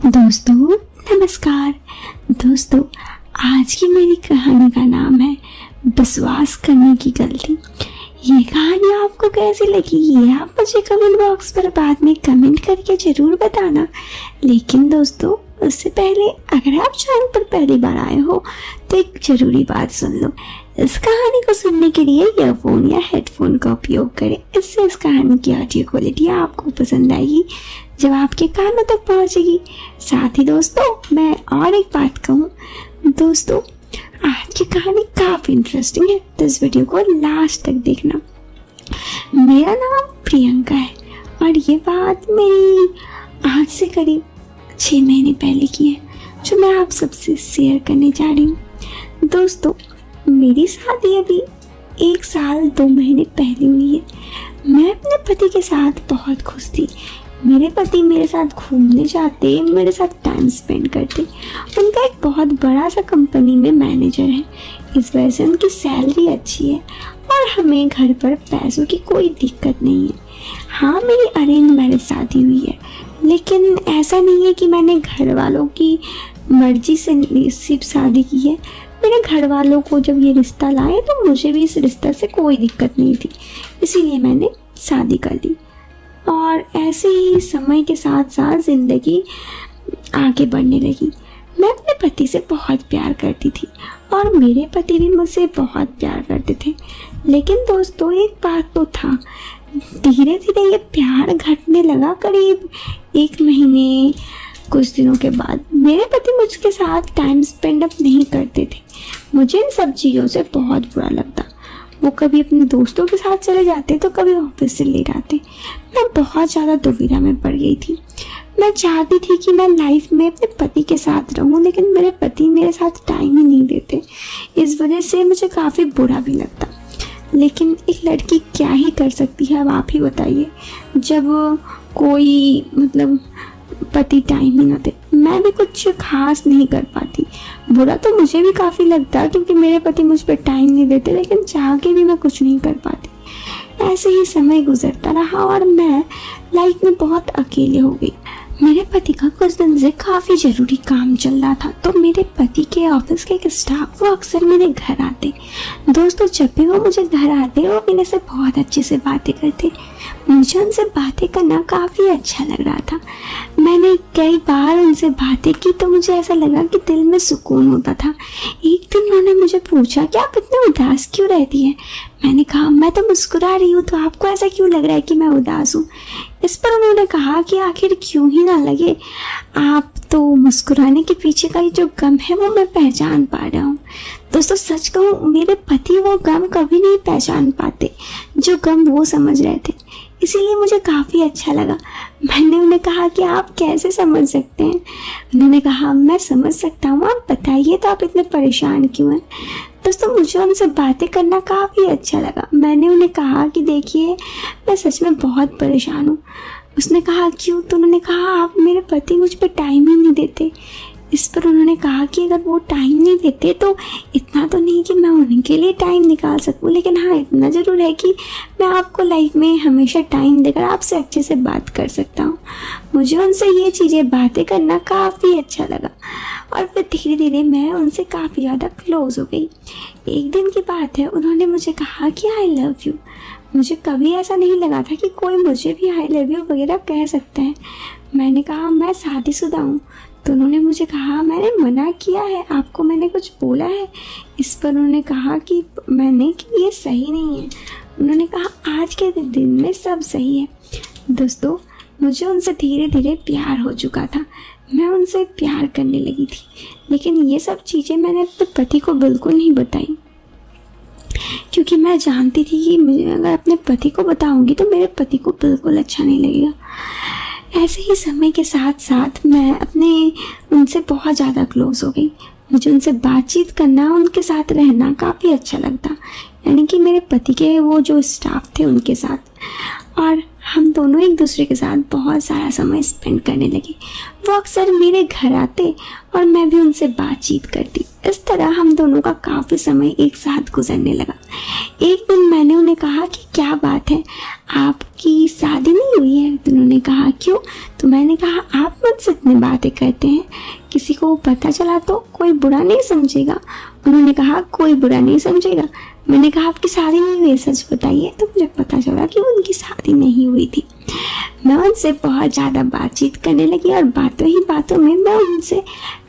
दोस्तों नमस्कार। दोस्तों आज की मेरी कहानी का नाम है विश्वास करने की गलती। ये कहानी आपको कैसी लगी ये आप मुझे कमेंट बॉक्स पर बाद में कमेंट करके ज़रूर बताना। लेकिन दोस्तों उससे पहले अगर आप चैनल पर पहली बार आए हो तो एक ज़रूरी बात सुन लो। इस कहानी को सुनने के लिए ईयरफोन या हेडफोन का उपयोग करें। इससे इस कहानी की ऑडियो क्वालिटी आपको पसंद आएगी जब आपके कानों तक पहुंचेगी। साथ ही दोस्तों मैं और एक बात कहूँ, दोस्तों आज की कहानी काफ़ी इंटरेस्टिंग है तो इस वीडियो को लास्ट तक देखना। मेरा नाम प्रियंका है और ये बात मेरी आज से करीब 6 महीने पहले की है जो मैं आप सबसे शेयर करने जा रही हूँ। दोस्तों मेरी शादी अभी 1 साल 2 महीने पहले हुई है। मैं अपने पति के साथ बहुत खुश थी। मेरे पति मेरे साथ घूमने जाते, मेरे साथ टाइम स्पेंड करते। उनका एक बहुत बड़ा सा कंपनी में मैनेजर है, इस वजह से उनकी सैलरी अच्छी है और हमें घर पर पैसों की कोई दिक्कत नहीं है। हाँ मेरी अरेंज मैरिज शादी हुई है, लेकिन ऐसा नहीं है कि मैंने घर वालों की मर्जी से सिर्फ शादी की है। मेरे घर वालों को जब ये रिश्ता लाए तो मुझे भी इस रिश्ते से कोई दिक्कत नहीं थी, इसीलिए मैंने शादी कर ली। और ऐसे ही समय के साथ साथ ज़िंदगी आगे बढ़ने लगी। मैं अपने पति से बहुत प्यार करती थी और मेरे पति भी मुझसे बहुत प्यार करते थे। लेकिन दोस्तों एक बात तो था, धीरे धीरे ये प्यार घटने लगा। करीब 1 महीने कुछ दिनों के बाद मेरे पति मुझके साथ टाइम स्पेंड अब नहीं करते थे। मुझे इन सब चीज़ों से बहुत बुरा लगता। वो कभी अपने दोस्तों के साथ चले जाते तो कभी ऑफिस से लेट आते। मैं बहुत ज़्यादा दुविधा में पड़ गई थी। मैं चाहती थी कि मैं लाइफ में अपने पति के साथ रहूं, लेकिन मेरे पति मेरे साथ टाइम ही नहीं देते। इस वजह से मुझे काफ़ी बुरा भी लगता। लेकिन एक लड़की क्या ही कर सकती है, अब आप ही बताइए। जब कोई पति टाइम ही ना दे, मैं भी कुछ खास नहीं कर पाती। बुरा तो मुझे भी काफ़ी लगता क्योंकि मेरे पति मुझ पर टाइम नहीं देते, लेकिन चाह के भी मैं कुछ नहीं कर पाती। ऐसे ही समय गुजरता रहा और मैं लाइफ में बहुत अकेले हो गई। मेरे पति का कुछ दिन से काफ़ी ज़रूरी काम चल रहा था, तो मेरे पति के ऑफिस के एक स्टाफ वो अक्सर मेरे घर आते। दोस्तों जब भी वो मुझे घर आते वो मेरे से बहुत अच्छे से बातें करते। मुझे उनसे बातें करना काफ़ी अच्छा लग रहा था। मैंने कई बार उनसे बातें की तो मुझे ऐसा लगा कि दिल में सुकून होता था। एक दिन उन्होंने मुझे पूछा कि आप इतने उदास क्यों रहती हैं। मैंने कहा मैं तो मुस्कुरा रही हूँ, तो आपको ऐसा क्यों लग रहा है कि मैं उदास हूँ। इस पर उन्होंने कहा कि आखिर क्यों ही ना लगे, आप तो मुस्कुराने के पीछे का ये जो गम है वो मैं पहचान पा रहा हूँ। दोस्तों सच कहूँ मेरे पति वो गम कभी नहीं पहचान पाते जो गम वो समझ रहे थे, इसीलिए मुझे काफ़ी अच्छा लगा। मैंने उन्हें कहा कि आप कैसे समझ सकते हैं। उन्होंने कहा मैं समझ सकता हूँ, आप बताइए तो आप इतने परेशान क्यों हैं। दोस्तों मुझे उनसे बातें करना काफ़ी अच्छा लगा। मैंने उन्हें कहा कि देखिए मैं सच में बहुत परेशान हूँ। उसने कहा क्यों, तो उन्होंने कहा आप मेरे पति मुझ पर टाइम ही नहीं देते। इस पर उन्होंने कहा कि अगर वो टाइम नहीं देते तो इतना तो नहीं कि मैं उनके लिए टाइम निकाल सकूं, लेकिन हाँ इतना ज़रूर है कि मैं आपको लाइफ में हमेशा टाइम देकर आपसे अच्छे से बात कर सकता हूँ। मुझे उनसे ये चीज़ें बातें करना काफ़ी अच्छा लगा और फिर धीरे धीरे मैं उनसे काफ़ी ज़्यादा क्लोज हो गई। एक दिन की बात है, उन्होंने मुझे कहा कि आई लव यू। मुझे कभी ऐसा नहीं लगा था कि कोई मुझे भी आई लव यू वगैरह कह सकता है। मैंने कहा मैं शादीशुदा हूँ, तो उन्होंने मुझे कहा मैंने मना किया है, आपको मैंने कुछ बोला है। इस पर उन्होंने कहा कि ये सही नहीं है। उन्होंने कहा आज के दिन में सब सही है। दोस्तों मुझे उनसे धीरे धीरे प्यार हो चुका था। मैं उनसे प्यार करने लगी थी, लेकिन ये सब चीज़ें मैंने अपने पति को बिल्कुल नहीं बताई, क्योंकि मैं जानती थी कि मुझे अगर अपने पति को बताऊंगी तो मेरे पति को बिल्कुल अच्छा नहीं लगेगा। ऐसे ही समय के साथ साथ मैं उनसे बहुत ज़्यादा क्लोज हो गई। मुझे उनसे बातचीत करना, उनके साथ रहना काफ़ी अच्छा लगता, यानी कि मेरे पति के वो जो स्टाफ थे उनके साथ। और हम दोनों एक दूसरे के साथ बहुत सारा समय स्पेंड करने लगे। वो अक्सर मेरे घर आते और मैं भी उनसे बातचीत करती। इस तरह हम दोनों का काफ़ी समय एक साथ गुजरने लगा। एक दिन मैंने उन्हें कहा कि क्या बात है, आपकी शादी नहीं हुई है? तो उन्होंने कहा क्यों? तो मैंने कहा आप मुझसे इतनी बातें करते हैं, किसी को पता चला तो कोई बुरा नहीं समझेगा? उन्होंने कहा कोई बुरा नहीं समझेगा। मैंने कहा आपकी शादी नहीं हुई, सच बताइए। तो मुझे पता चला कि उनकी शादी नहीं हुई थी। मैं उनसे बहुत ज़्यादा बातचीत करने लगी और बातों ही बातों में मैं उनसे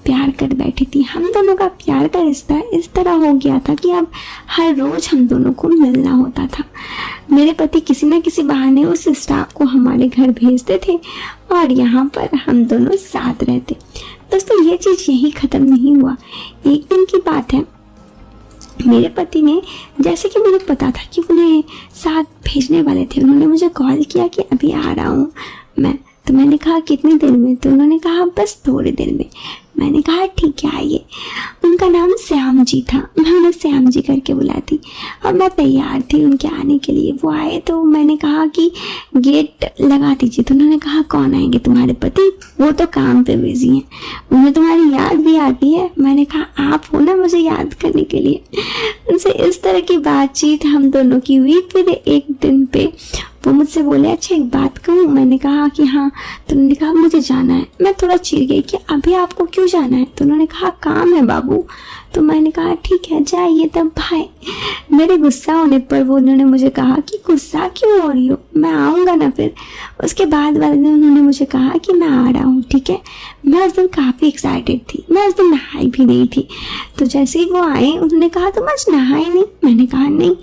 प्यार कर बैठी थी। हम दोनों का प्यार का रिश्ता इस तरह हो गया था कि अब हर रोज़ हम दोनों को मिलना होता था। मेरे पति किसी न किसी बहाने उस स्टाफ को हमारे घर भेजते थे और यहाँ पर हम दोनों साथ रहते। दोस्तों, ये चीज़ यही ख़त्म नहीं हुआ। एक दिन की बात है, मेरे पति ने, जैसे कि मुझे पता था कि उन्हें साथ भेजने वाले थे, उन्होंने मुझे कॉल किया कि अभी आ रहा हूँ मैं। तो मैंने कहा कितनी देर में? तो उन्होंने कहा बस थोड़ी देर में। मैंने कहा ठीक है आइए। उनका नाम श्याम जी था, मैं उन्हें श्याम जी करके बुलाती और मैं तैयार थी उनके आने के लिए। वो आए तो मैंने कहा कि गेट लगा दीजिए। तो उन्होंने कहा कौन आएंगे? तुम्हारे पति, वो तो काम पे बिजी हैं, उन्हें तुम्हारी याद भी आती है। मैंने कहा आप हो ना मुझे याद करने के लिए। उनसे इस तरह की बातचीत हम दोनों की हुई। फिर एक दिन पे वो मुझसे बोले अच्छा एक बात कहूँ? मैंने कहा कि हाँ। तो उन्होंने कहा मुझे जाना है। मैं थोड़ा चिढ़ गई कि अभी आपको क्यों जाना है? तो उन्होंने कहा काम है बाबू। तो मैंने कहा ठीक है जाइए तब बाय। मेरे गुस्सा होने पर वो उन्होंने मुझे कहा कि गुस्सा क्यों हो रही हो, मैं आऊँगा ना फिर। उसके बाद वाले दिन उन्होंने मुझे कहा कि मैं आ रहा हूँ, ठीक है। मैं उस दिन काफ़ी एक्साइटेड थी, मैं उस दिन नहाई भी नहीं थी। तो जैसे ही वो आए उन्होंने कहा तुम आज नहाई नहीं? मैंने कहा नहीं।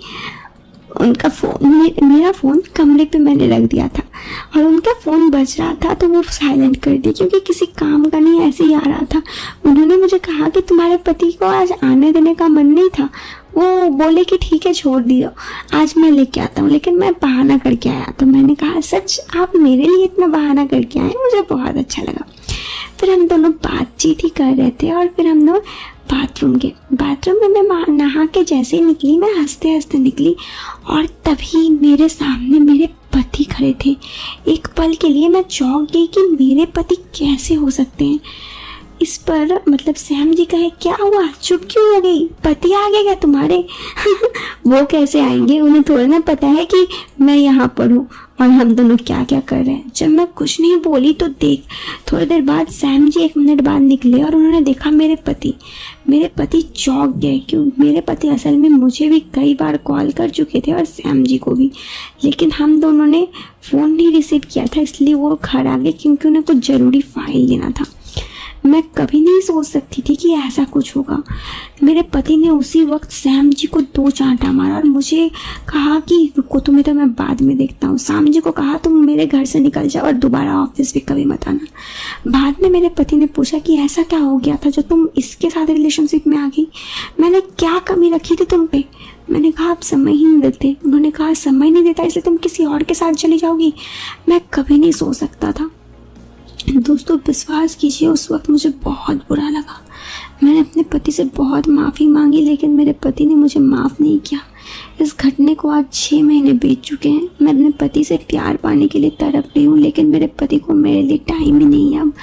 उनका फ़ोन, मेरा फ़ोन कमरे पे मैंने रख दिया था और उनका फ़ोन बज रहा था तो वो साइलेंट कर दिया क्योंकि किसी काम का नहीं, ऐसे ही आ रहा था। उन्होंने मुझे कहा कि तुम्हारे पति को आज आने देने का मन नहीं था, वो बोले कि ठीक है छोड़ दियो, आज मैं लेके आता हूँ, लेकिन मैं बहाना करके आया। तो मैंने कहा सच आप मेरे लिए इतना बहाना करके आए? मुझे बहुत अच्छा लगा। फिर हम दोनों बातचीत ही कर रहे थे और फिर हम दोनों बाथरूम गए। बाथरूम में मैं नहा के जैसे ही निकली, मैं हंसते हंसते निकली और तभी मेरे सामने मेरे पति खड़े थे। एक पल के लिए मैं चौंक गई कि मेरे पति कैसे हो सकते हैं। इस पर मतलब श्याम जी कहे क्या हुआ, चुप क्यों हो गई, पति आ गए क्या तुम्हारे? वो कैसे आएंगे, उन्हें थोड़ा ना पता है कि मैं यहाँ पर हूँ और हम दोनों क्या क्या कर रहे हैं। जब मैं कुछ नहीं बोली तो देख, थोड़ी देर बाद श्याम जी 1 मिनट बाद निकले और उन्होंने देखा मेरे पति चौंक गए। क्यों? मेरे पति असल में मुझे भी कई बार कॉल कर चुके थे और श्याम जी को भी, लेकिन हम दोनों ने फ़ोन नहीं रिसीव किया था, इसलिए वो घर आ गए क्योंकि उन्हें कुछ ज़रूरी फाइल लेना था। मैं कभी नहीं सोच सकती थी कि ऐसा कुछ होगा। मेरे पति ने उसी वक्त श्याम जी को 2 चांटा मारा और मुझे कहा कि रुको तुम्हें तो मैं बाद में देखता हूँ। श्याम जी को कहा तुम मेरे घर से निकल जाओ और दोबारा ऑफिस भी कभी मत आना। बाद में मेरे पति ने पूछा कि ऐसा क्या हो गया था जो तुम इसके साथ रिलेशनशिप में आ गई, मैंने क्या कमी रखी थी तुम पे? मैंने कहा आप समय ही नहीं देते। उन्होंने कहा समय नहीं देता इसलिए तुम किसी और के साथ चली जाओगी। मैं कभी नहीं सोच सकता था। दोस्तों विश्वास कीजिए उस वक्त मुझे बहुत बुरा लगा। मैंने अपने पति से बहुत माफ़ी मांगी लेकिन मेरे पति ने मुझे माफ़ नहीं किया। इस घटने को आज 6 महीने बीत चुके हैं। मैं अपने पति से प्यार पाने के लिए तड़प रही हूँ लेकिन मेरे पति को मेरे लिए टाइम ही नहीं है। अब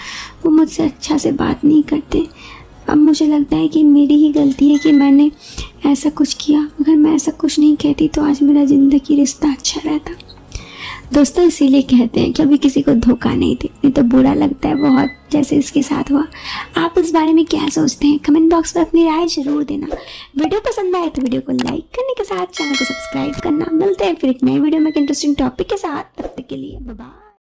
वो मुझसे अच्छा से बात नहीं करते। अब मुझे लगता है कि मेरी ही गलती है कि मैंने ऐसा कुछ किया। अगर मैं ऐसा कुछ नहीं कहती तो आज मेरा ज़िंदगी रिश्ता अच्छा रहता। दोस्तों इसीलिए कहते हैं कि अभी किसी को धोखा नहीं दे, नहीं तो बुरा लगता है बहुत, जैसे इसके साथ हुआ। आप इस बारे में क्या सोचते हैं? कमेंट बॉक्स में अपनी राय जरूर देना। वीडियो पसंद आए तो वीडियो को लाइक करने के साथ चैनल को सब्सक्राइब करना। मिलते हैं फिर एक नए वीडियो में एक इंटरेस्टिंग टॉपिक के साथ। तब तक के लिए बाय बाय।